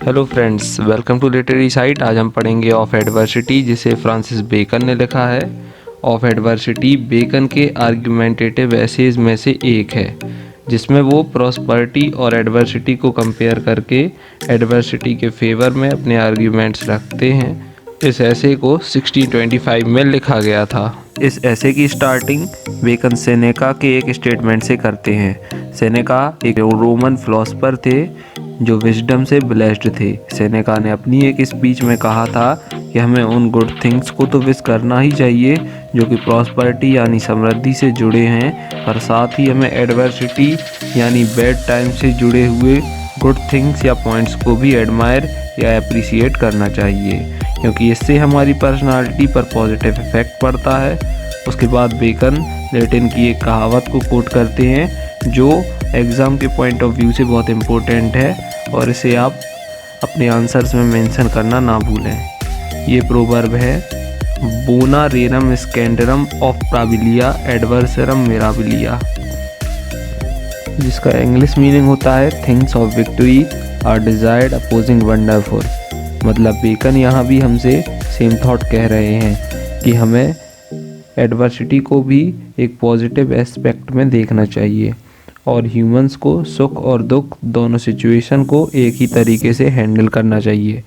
Hello friends, welcome to literary site. आज हम पढ़ेंगे ऑफ एडवर्सिटी, जिसे फ्रांसिस बेकन ने लिखा है। ऑफ एडवर्सिटी बेकन के आर्ग्यूमेंटेटिव एसेज में से एक है, जिसमें वो प्रॉस्पर्टी और एडवर्सिटी को कंपेयर करके एडवर्सिटी के फेवर में अपने आर्ग्यूमेंट्स रखते हैं। इस ऐसे को 1625 में लिखा गया था। इस ऐसे की स्टार्टिंग बेकन सेनेका के एक स्टेटमेंट से करते हैं। सेनेका एक रोमन फिलोसोफर थे जो विजडम से ब्लेस्ड थे। सेनेका ने अपनी एक स्पीच में कहा था कि हमें उन गुड थिंग्स को तो विश करना ही चाहिए जो कि प्रॉस्पेरिटी यानी समृद्धि से जुड़े हैं, पर साथ ही हमें एडवर्सिटी यानी बैड टाइम से जुड़े हुए गुड थिंग्स या पॉइंट्स को भी एडमायर या अप्रिशिएट करना चाहिए, क्योंकि इससे हमारी पर्सनालिटी पर पॉजिटिव इफेक्ट पड़ता है। उसके बाद बेकन लैटिन की एक कहावत को कोट करते हैं जो एग्ज़ाम के पॉइंट ऑफ व्यू से बहुत इम्पोर्टेंट है, और इसे आप अपने आंसर्स में मेंशन करना ना भूलें। ये प्रोवर्ब है, बोना रेनम स्कैंडरम ऑफ प्राबिलिया एडवर्सरम मिराबिलिया, जिसका इंग्लिश मीनिंग होता है things of victory are desired opposing wonderful. मतलब बेकन यहाँ भी हमसे सेम थॉट कह रहे हैं कि हमें एडवर्सिटी को भी एक पॉजिटिव एस्पेक्ट में देखना चाहिए और ह्यूमंस को सुख और दुख दोनों सिचुएशन को एक ही तरीके से हैंडल करना चाहिए।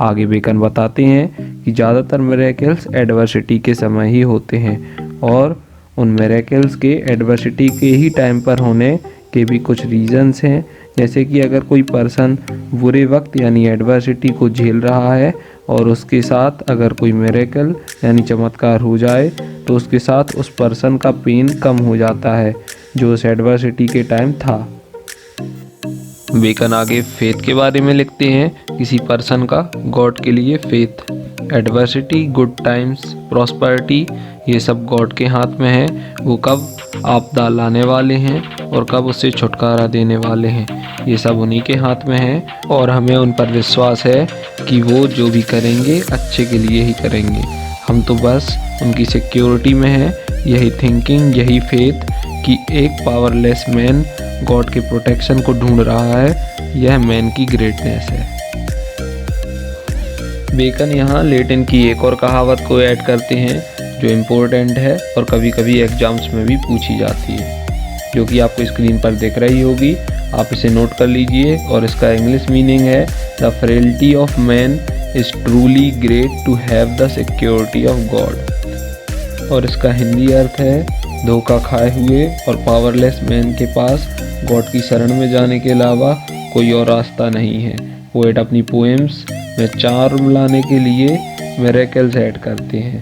आगे बेकन बताते हैं कि ज़्यादातर मिरेकल्स एडवर्सिटी के समय ही होते हैं, और उन मिरेकल्स के एडवर्सिटी के ही टाइम पर होने के भी कुछ रीजंस हैं। जैसे कि अगर कोई पर्सन बुरे वक्त यानी एडवर्सिटी को झेल रहा है और उसके साथ अगर कोई मिरेकल यानी चमत्कार हो जाए, तो उसके साथ उस पर्सन का पेन कम हो जाता है जो उस एडवर्सिटी के टाइम था। बेकन आगे फेथ के बारे में लिखते हैं, किसी पर्सन का गॉड के लिए faith. Adversity, good times, prosperity, ये सब गॉड के हाथ में है। वो कब आपदा लाने वाले हैं और कब उससे छुटकारा देने वाले हैं, ये सब उन्हीं के हाथ में है, और हमें उन पर विश्वास है कि वो जो भी करेंगे अच्छे के लिए ही करेंगे। हम तो बस उनकी सिक्योरिटी में हैं। यही थिंकिंग, यही फेथ कि एक पावरलेस मैन गॉड के प्रोटेक्शन को ढूंढ रहा है, यह मैन की ग्रेटनेस है। बेकन यहाँ लैटिन की एक और कहावत को ऐड करते हैं जो इम्पोर्टेंट है और कभी कभी एग्जाम्स में भी पूछी जाती है, जो कि आपको स्क्रीन पर दिख रही होगी। आप इसे नोट कर लीजिए, और इसका इंग्लिश मीनिंग है, the frailty of man is truly great to have the security of God. और इसका हिंदी अर्थ है, धोखा खाए हुए और पावरलेस मैन के पास गॉड की शरण में जाने के अलावा कोई और रास्ता नहीं है। पोएट अपनी पोएम्स में चार्म लाने के लिए मिरेकल्स ऐड करते हैं,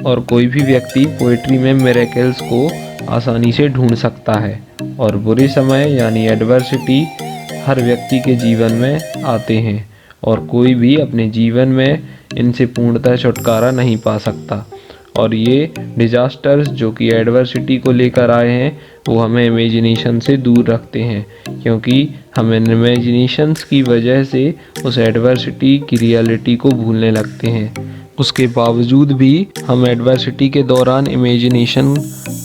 और कोई भी व्यक्ति पोएट्री में मिरेकल्स को आसानी से ढूंढ सकता है। और बुरे समय यानी एडवर्सिटी हर व्यक्ति के जीवन में आते हैं, और कोई भी अपने जीवन में इनसे पूर्णतः छुटकारा नहीं पा सकता। और ये डिजास्टर्स जो कि एडवर्सिटी को लेकर आए हैं, वो हमें इमेजिनेशन से दूर रखते हैं, क्योंकि हम इन इमेजिनेशंस की वजह से उस एडवर्सिटी की रियलिटी को भूलने लगते हैं। उसके बावजूद भी हम एडवर्सिटी के दौरान इमेजिनेशन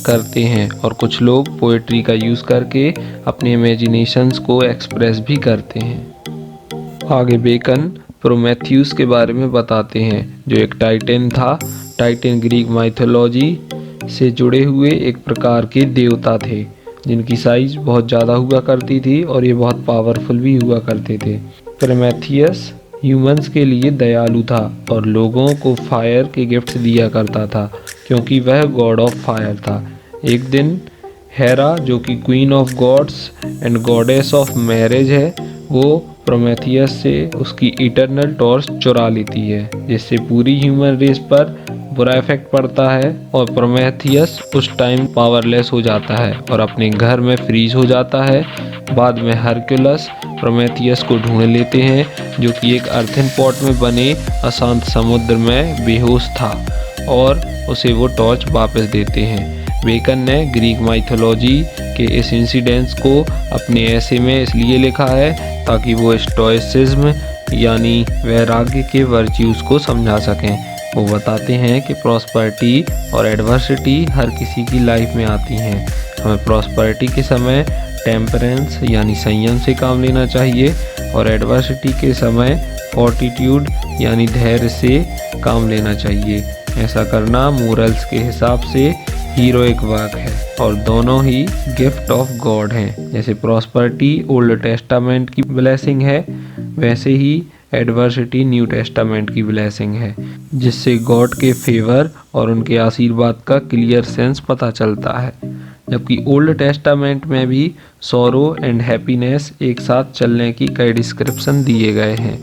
करते हैं, और कुछ लोग पोएट्री का यूज़ करके अपने इमेजिनेशंस को एक्सप्रेस भी करते हैं। आगे बेकन प्रोमेथियस के बारे में बताते हैं, जो एक टाइटन था। टाइटन ग्रीक माइथोलॉजी से जुड़े हुए एक प्रकार के देवता थे, जिनकी साइज बहुत ज़्यादा हुआ करती थी और ये बहुत पावरफुल भी हुआ करते थे। प्रोमेथियस ह्यूमंस के लिए दयालु था और लोगों को फायर के गिफ्ट्स दिया करता था, क्योंकि वह गॉड ऑफ फायर था। एक दिन हेरा, जो कि queen of gods and goddess of marriage है, वो प्रोमेथियस से उसकी इटर्नल टॉर्च चुरा लेती है, जिससे पूरी ह्यूमन रेस पर बुरा इफेक्ट पड़ता है, और प्रोमेथियस उस टाइम पावरलेस हो जाता है और अपने घर में फ्रीज हो जाता है। बाद में हरक्यूलस प्रोमेथियस को ढूंढ लेते हैं, जो कि एक अर्थन पॉट में बने अशांत समुद्र में बेहोश था, और उसे वो टॉर्च वापस देते हैं। बेकन ने ग्रीक माइथोलॉजी के इस इंसिडेंट्स को अपने ऐसे में इसलिए लिखा है ताकि वो स्टोइसिज्म यानी वैराग्य के वर्च्यूज़ को समझा सकें। वो बताते हैं कि प्रॉस्पेरिटी और एडवर्सिटी हर किसी की लाइफ में आती हैं। हमें प्रॉस्पेरिटी के समय टेम्परेंस यानी संयम से काम लेना चाहिए, और एडवर्सिटी के समय फोर्टिट्यूड यानी धैर्य से काम लेना चाहिए। ऐसा करना मोरल्स के हिसाब से हीरोइक वर्क है और दोनों ही गिफ्ट ऑफ गॉड हैं। जैसे प्रॉस्पेरिटी ओल्ड टेस्टामेंट की ब्लेसिंग है, वैसे ही एडवर्सिटी न्यू टेस्टामेंट की ब्लेसिंग है, जिससे गॉड के फेवर और उनके आशीर्वाद का क्लियर सेंस पता चलता है। जबकि ओल्ड टेस्टामेंट में भी सॉरो एंड हैप्पीनेस एक साथ चलने की कई डिस्क्रिप्शन दिए गए हैं।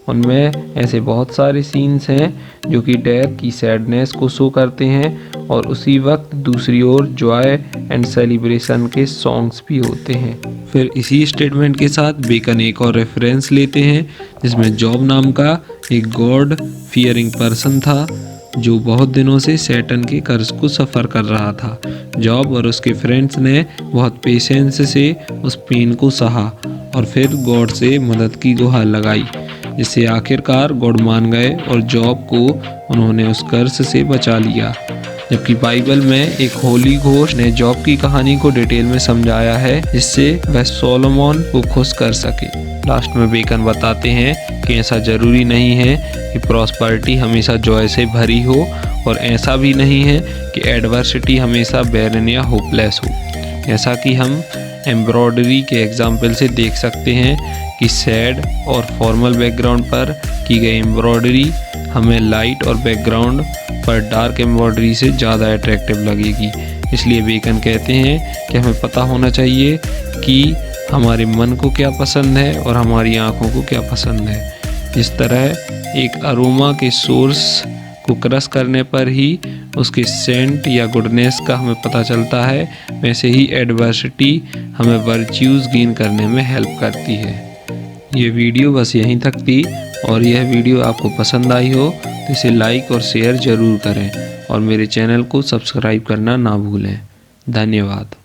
उनमें ऐसे बहुत सारे सीन्स हैं जो कि डेथ की सैडनेस को शो करते हैं और उसी वक्त दूसरी ओर जॉय एंड सेलिब्रेशन के सॉन्ग्स भी होते हैं। फिर इसी स्टेटमेंट के साथ बेकन एक और रेफरेंस लेते हैं जिसमें जॉब नाम का एक गॉड फियरिंग पर्सन था जो बहुत दिनों से सैटन के कर्ज को सफ़र कर रहा था। जॉब और उसके फ्रेंड्स ने बहुत पेशेंस से उस पेन को सहा और फिर गॉड से मदद की गुहार लगाई, जिससे आखिरकार गॉड मान गए और जॉब को उन्होंने उस कर्ज से बचा लिया। जबकि बाइबल में एक होली घोस्ट ने जॉब की कहानी को डिटेल में समझाया है जिससे वह सोलोमन को खुश कर सके। लास्ट में बेकन बताते हैं कि ऐसा जरूरी नहीं है कि प्रॉस्पेरिटी हमेशा जॉय से भरी हो और ऐसा भी नहीं है कि एडवर्सिटी हमेशा बैरन या होपलेस हो। ऐसा कि हम एम्ब्रॉयडरी के एग्जाम्पल से देख सकते हैं कि सैड और फॉर्मल बैकग्राउंड पर की गई एम्ब्रॉयडरी हमें लाइट और बैकग्राउंड पर डार्क एम्ब्रॉयडरी से ज़्यादा अट्रैक्टिव लगेगी। इसलिए बेकन कहते हैं कि हमें पता होना चाहिए कि हमारे मन को क्या पसंद है और हमारी आँखों को क्या पसंद है। जिस तरह एक अरोमा के सोर्स को क्रश करने पर ही उसके सेंट या गुडनेस का हमें पता चलता है, वैसे ही एडवर्सिटी हमें वर्च्यूज़ गेन करने में हेल्प करती है। ये वीडियो बस यहीं तक थी और यह वीडियो आपको पसंद आई हो तो इसे लाइक और शेयर ज़रूर करें और मेरे चैनल को सब्सक्राइब करना ना भूलें। धन्यवाद।